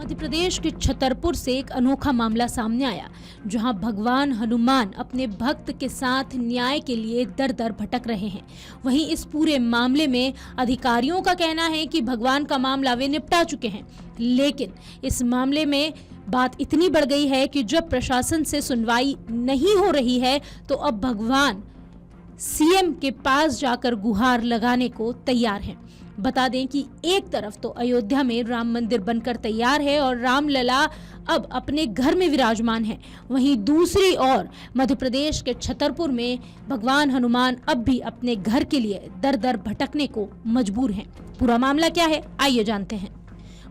मध्य प्रदेश के छतरपुर से एक अनोखा मामला सामने आया, जहां भगवान हनुमान अपने भक्त के साथ न्याय के लिए दर दर भटक रहे हैं। वहीं इस पूरे मामले में अधिकारियों का कहना है कि भगवान का मामला वे निपटा चुके हैं, लेकिन इस मामले में बात इतनी बढ़ गई है कि जब प्रशासन से सुनवाई नहीं हो रही है तो अब भगवान सीएम के पास जाकर गुहार लगाने को तैयार हैं। बता दें कि एक तरफ तो अयोध्या में राम मंदिर बनकर तैयार है और रामलला अब अपने घर में विराजमान है, वहीं दूसरी ओर मध्य प्रदेश के छतरपुर में भगवान हनुमान अब भी अपने घर के लिए दर दर भटकने को मजबूर हैं। पूरा मामला क्या है, आइए जानते हैं।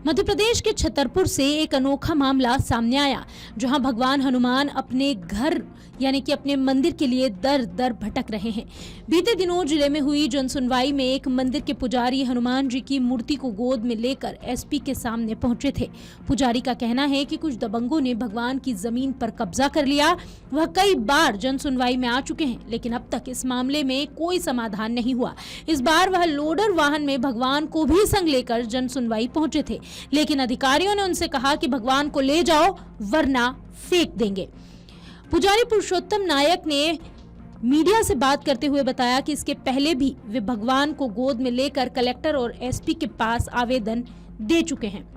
मध्य प्रदेश के छतरपुर से एक अनोखा मामला सामने आया, जहां भगवान हनुमान अपने घर यानी कि अपने मंदिर के लिए दर दर भटक रहे हैं। बीते दिनों जिले में हुई जनसुनवाई में एक मंदिर के पुजारी हनुमान जी की मूर्ति को गोद में लेकर एसपी के सामने पहुंचे थे। पुजारी का कहना है कि कुछ दबंगों ने भगवान की जमीन पर कब्जा कर लिया। वह कई बार जनसुनवाई में आ चुके हैं, लेकिन अब तक इस मामले में कोई समाधान नहीं हुआ। इस बार वह लोडर वाहन में भगवान को भी संग लेकर जनसुनवाई पहुंचे थे, लेकिन अधिकारियों ने उनसे कहा कि भगवान को ले जाओ वरना फेंक देंगे। पुजारी पुरुषोत्तम नायक ने मीडिया से बात करते हुए बताया कि इसके पहले भी वे भगवान को गोद में लेकर कलेक्टर और एसपी के पास आवेदन दे चुके हैं।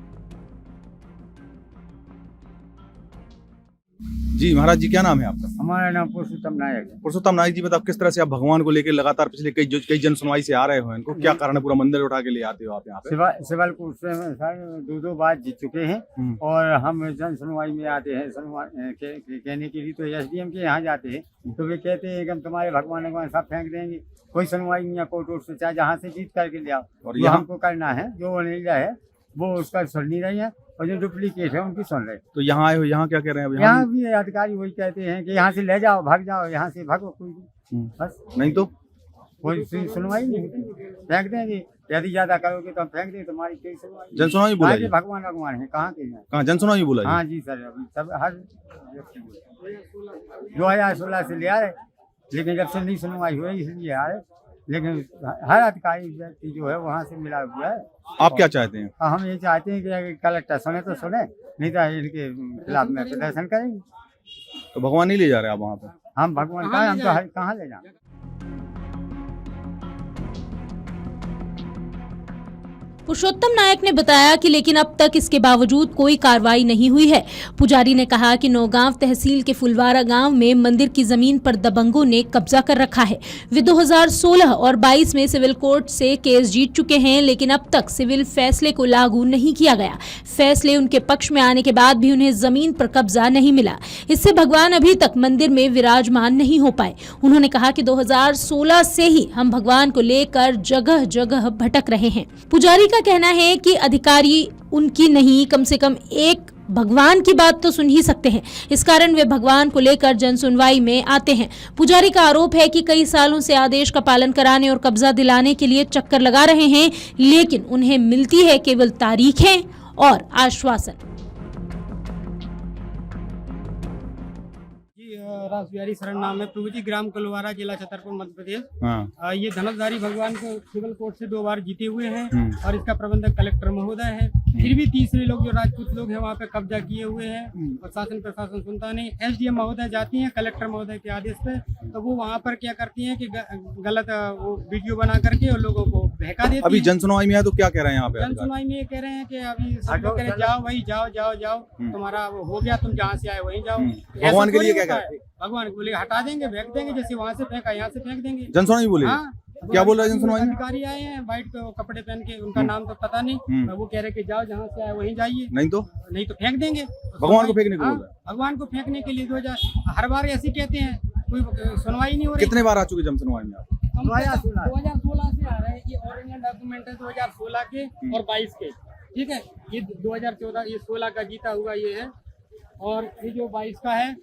जी महाराज जी, क्या नाम है आपका? हमारा नाम पुरुषोत्तम नायक है। पुरुषोत्तम नायक जी, बताओ किस तरह से आप भगवान को लेकर लगातार पिछले कई जन सुनवाई से आ रहे हो, इनको क्या कारण है? पूरा मंदिर उठा के ले आते हो आप यहाँ पे? सिवलपुर से सर दो बार जीत चुके हैं और हम जन सुनवाई में आते हैं कहने के लिए तो एसडीएम के यहाँ जाते हैं तो वे कहते हैं कि हम तुम्हारे भगवान सब फेंक देंगे, कोई सुनवाई नहीं है कोर्ट से, चाहे जहाँ से जीत करके ले आओ। और ये हमको करना है, जो वनीला है वो उसका सुन नहीं रही है और जो डुप्लीकेट है उनकी सुन रहे। तो यहाँ आए हो, यहाँ क्या कह रहे हैं? यहाँ भी अधिकारी वही कहते हैं कि यहाँ से ले जाओ, भाग जाओ, यहाँ से भागो, कोई बस नहीं तो कोई सुनवाई नहीं होती, फेंक देंगे। यदि ज्यादा करोगे तो हम फेंक देंगे, तुम्हारी कोई सुनवाई। जन सुनवाई बोला है? भगवान है, कहाँ के हैं? कहाँ जन सुनवाई बोला है? हाँ जी सर, अभी सब हर 2016 से ले आ रहे, लेकिन जब से नहीं सुनवाई हुई इसलिए आ रहे, लेकिन हर अधिकारी व्यक्ति जो है वहाँ से मिला हुआ है। आप क्या चाहते हैं? हम ये चाहते हैं कि कलेक्टर सुने तो सुने, नहीं तो इनके खिलाफ में प्रदर्शन करेंगे। तो भगवान नहीं ले जा रहे आप वहाँ पे? हम भगवान का हम तो कहाँ ले जाए। पुरुषोत्तम नायक ने बताया कि लेकिन अब तक इसके बावजूद कोई कार्रवाई नहीं हुई है। पुजारी ने कहा कि नौगांव तहसील के फुलवारा गांव में मंदिर की जमीन पर दबंगों ने कब्जा कर रखा है। वे 2016 और 22 में सिविल कोर्ट से केस जीत चुके हैं, लेकिन अब तक सिविल फैसले को लागू नहीं किया गया। फैसले उनके पक्ष में आने के बाद भी उन्हें जमीन पर कब्जा नहीं मिला। इससे भगवान अभी तक मंदिर में विराजमान नहीं हो पाए। उन्होंने कहा कि 2016 से ही हम भगवान को लेकर जगह जगह भटक रहे हैं। पुजारी का कहना है कि अधिकारी उनकी नहीं, कम से कम एक भगवान की बात तो सुन ही सकते हैं। इस कारण वे भगवान को लेकर जन सुनवाई में आते हैं। पुजारी का आरोप है कि कई सालों से आदेश का पालन कराने और कब्जा दिलाने के लिए चक्कर लगा रहे हैं, लेकिन उन्हें मिलती है केवल तारीखें और आश्वासन। रासबिहारी शरण नाम है, प्रभु जी, ग्राम कलवारा, जिला छतरपुर, मध्य प्रदेश। हाँ। ये धनुषधारी भगवान को सिविल कोर्ट से 2 बार जीते हुए हैं और इसका प्रबंधक कलेक्टर महोदय है। फिर भी तीसरे लोग जो राजपूत लोग हैं वहाँ पे कब्जा किए हुए हैं और शासन प्रशासन सुनता नहीं। एसडीएम महोदय जाती हैं कलेक्टर महोदय के आदेश पे, तो वो वहाँ पर क्या करती हैं कि गलत वो वीडियो बना करके और लोगों को बहका देती हैं। अभी जन सुनवाई में है तो क्या कह रहे हैं यहाँ पे? जन सुनवाई में ये कह रहे हैं कि अभी सब लोग कह रहे हैं जाओ भाई, जाओ जाओ जाओ, तुम्हारा वो हो गया, तुम जहाँ से आए वहीं जाओ। भगवान के लिए क्या कहते हैं? भगवान को बोले हटा देंगे, फेंक देंगे, जैसे वहाँ से फेंका यहाँ से फेंक देंगे। जन सुनवाई बोले? हाँ, क्या बोल रहे हैं जन सुनवाई में? अधिकारी आए हैं व्हाइट कपड़े पहन के, उनका नाम तो पता नहीं, वो कह रहे कि जाओ जहाँ से आए वहीं जाइए, नहीं तो फेंक देंगे। भगवान को फेंकने को बोल रहा है? भगवान को फेंकने के लिए 2000 हर बार ऐसे कहते हैं, कोई सुनवाई नहीं हो रही। कितने बार आ चुके जन सुनवाई में आप? 2016 से आ रहे हैं। ये ओरिजिनल डॉक्यूमेंट है 2016 के और 22 के, ठीक है। ये 2014 ये 16 का जीता हुआ ये है और ये जो 22 का है।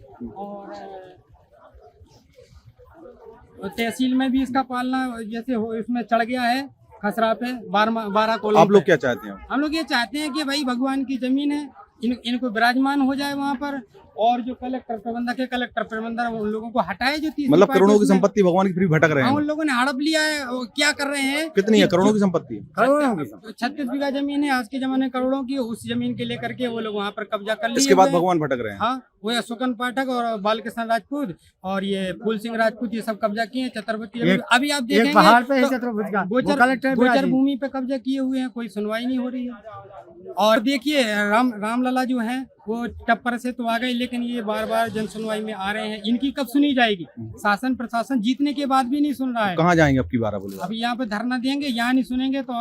और तहसील में भी इसका पालना जैसे इसमें चढ़ गया है खसरा पे 12 कॉलोनी। आप लोग क्या चाहते हैं? हम लोग ये चाहते हैं कि भाई भगवान की जमीन है, इनको विराजमान हो जाए वहाँ पर और जो कलेक्टर प्रबंधक है, कलेक्टर प्रबंधक उन लोगों को हटाए जो 30 मतलब करोड़ों की संपत्ति भगवान की फिर भी भटक रहे हाँ, हैं। उन लोगों ने हड़प लिया है। वो क्या कर रहे हैं? कितनी है करोड़ों की संपत्ति? करोड़ों की संपत्ति। 36 बीघा जमीन है आज के जमाने करोड़ों की, उस जमीन के लेकर के वो लोग वहाँ पर कब्जा कर लिए इसके बाद हुए हैं। भगवान भटक रहे हैं। हाँ, वो अशोकन पाठक और बालकृष्ण राजपूत और ये फूल सिंह राजपूत ये सब कब्जा किए हैं। चतुर्भुज अभी आप देखेंगे एक पहाड़ पे है तो चतुर्भुज का, वो गोचर कलेक्टर पे गोचर आजी। भूमि पे कब्जा किए हुए हैं, कोई सुनवाई नहीं हो रही है। और देखिए रामलला जो है वो टप्पर से तो आ गए, लेकिन ये बार बार जन सुनवाई में आ रहे हैं। इनकी कब सुनी जाएगी? शासन प्रशासन जीतने के बाद भी नहीं सुन रहा है। कहाँ जाएंगे अब की बार? बोले अभी यहाँ पे धरना देंगे, यहाँ नहीं सुनेंगे तो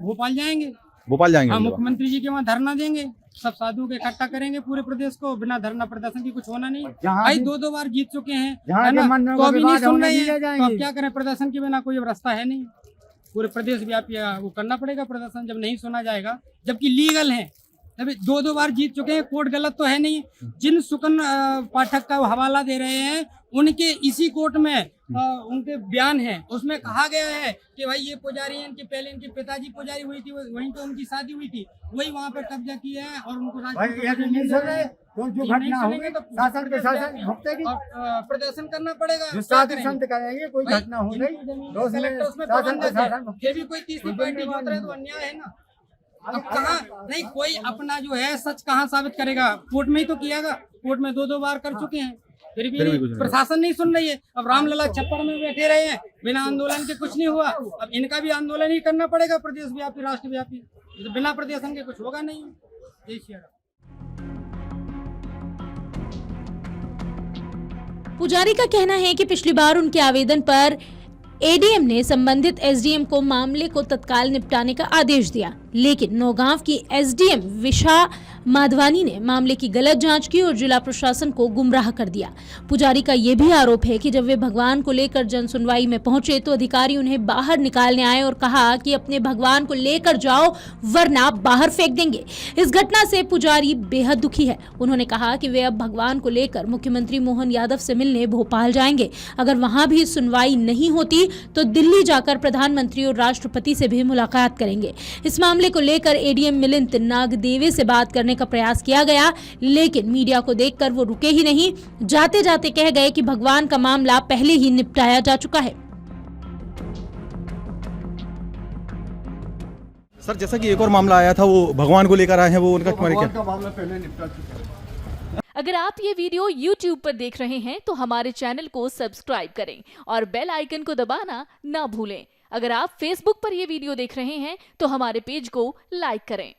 भोपाल जाएंगे। भोपाल जाएंगे हाँ, हम लोग। मुख्यमंत्री जी के वहाँ धरना देंगे, सब साधुओं को इकट्ठा करेंगे पूरे प्रदेश को। बिना धरना प्रदर्शन की कुछ होना नहीं। जहाँ भाई भी- 2 बार जीत चुके हैं, जहाँ है के ना? मंदिरों तो का अभी नहीं विवाद सुन होने रहे दिए हैं, तो जाएंगे। अब क्या करें? प्रदर्शन के बिना कोई रास्ता है नहीं। पूरे प्रदेश व्यापी वो करना पड़ेगा प्रदर्शन, जब नहीं सुना जाएगा, जबकि लीगल है। तभी 2 बार जीत चुके हैं, कोर्ट गलत तो है नहीं। जिन सुकन पाठक का हवाला दे रहे हैं, उनके इसी कोर्ट में उनके बयान है, उसमें कहा गया है कि भाई ये पुजारी हैं, इनके पहले इनके पिताजी पुजारी हुई थी, वहीं तो उनकी शादी हुई थी, वही वहाँ पर कब्जा किया है और उनको भाई ये तो नहीं सुन रहे, तो जो घटना होगी शासन प्रशासन भुगतेगी, प्रदर्शन करना पड़ेगा। जो साधु संत करेंगे, कोई घटना हो गई तो उसमें शासन प्रशासन फिर भी कोई तीसरी पार्टी जोत रहे तो अन्याय है ना। अब कहाँ नहीं, कोई अपना जो है सच कहाँ साबित करेगा? कोर्ट में ही तो कियागा। कोर्ट में 2 बार कर चुके हैं, फिर भी प्रशासन नहीं सुन रही है। अब रामलला छप्पर में बैठे रहे हैं, बिना आंदोलन के कुछ नहीं हुआ। अब इनका भी आंदोलन ही करना पड़ेगा, प्रदेश व्यापी राष्ट्रव्यापी। तो बिना प्रदर्शन के कुछ होगा नहीं। जय श्री राम। पुजारी का कहना है कि पिछली बार उनके आवेदन पर एडीएम ने संबंधित एसडीएम को मामले को तत्काल निपटाने का आदेश दिया, लेकिन नौगांव की एसडीएम विशा माधवानी ने मामले की गलत जांच की और जिला प्रशासन को गुमराह कर दिया। पुजारी का यह भी आरोप है कि जब वे भगवान को लेकर जन सुनवाई में पहुंचे तो अधिकारी उन्हें बाहर निकालने आए और कहा कि अपने भगवान को लेकर जाओ वरना बाहर फेंक देंगे। इस घटना से पुजारी बेहद दुखी है। उन्होंने कहा कि वे अब भगवान को लेकर मुख्यमंत्री मोहन यादव से मिलने भोपाल जाएंगे। अगर वहां भी सुनवाई नहीं होती तो दिल्ली जाकर प्रधानमंत्री और राष्ट्रपति से भी मुलाकात करेंगे। इस मामले को लेकर एडीएम मिलिंद नागदेवे से बात करने का प्रयास किया गया, लेकिन मीडिया को देखकर वो रुके ही नहीं। जाते जाते कह गए कि भगवान का मामला पहले ही निपटाया जा चुका है। सर, जैसा कि एक और मामला आया था, वो भगवान को लेकर आए हैं, वो उनका भगवान का मामला पहले निपटा चुका है। अगर आप ये वीडियो YouTube पर देख रहे हैं तो हमारे चैनल को सब्सक्राइब करें और बेल आइकन को दबाना ना भूलें। अगर आप Facebook पर ये वीडियो देख रहे हैं तो हमारे पेज को लाइक करें।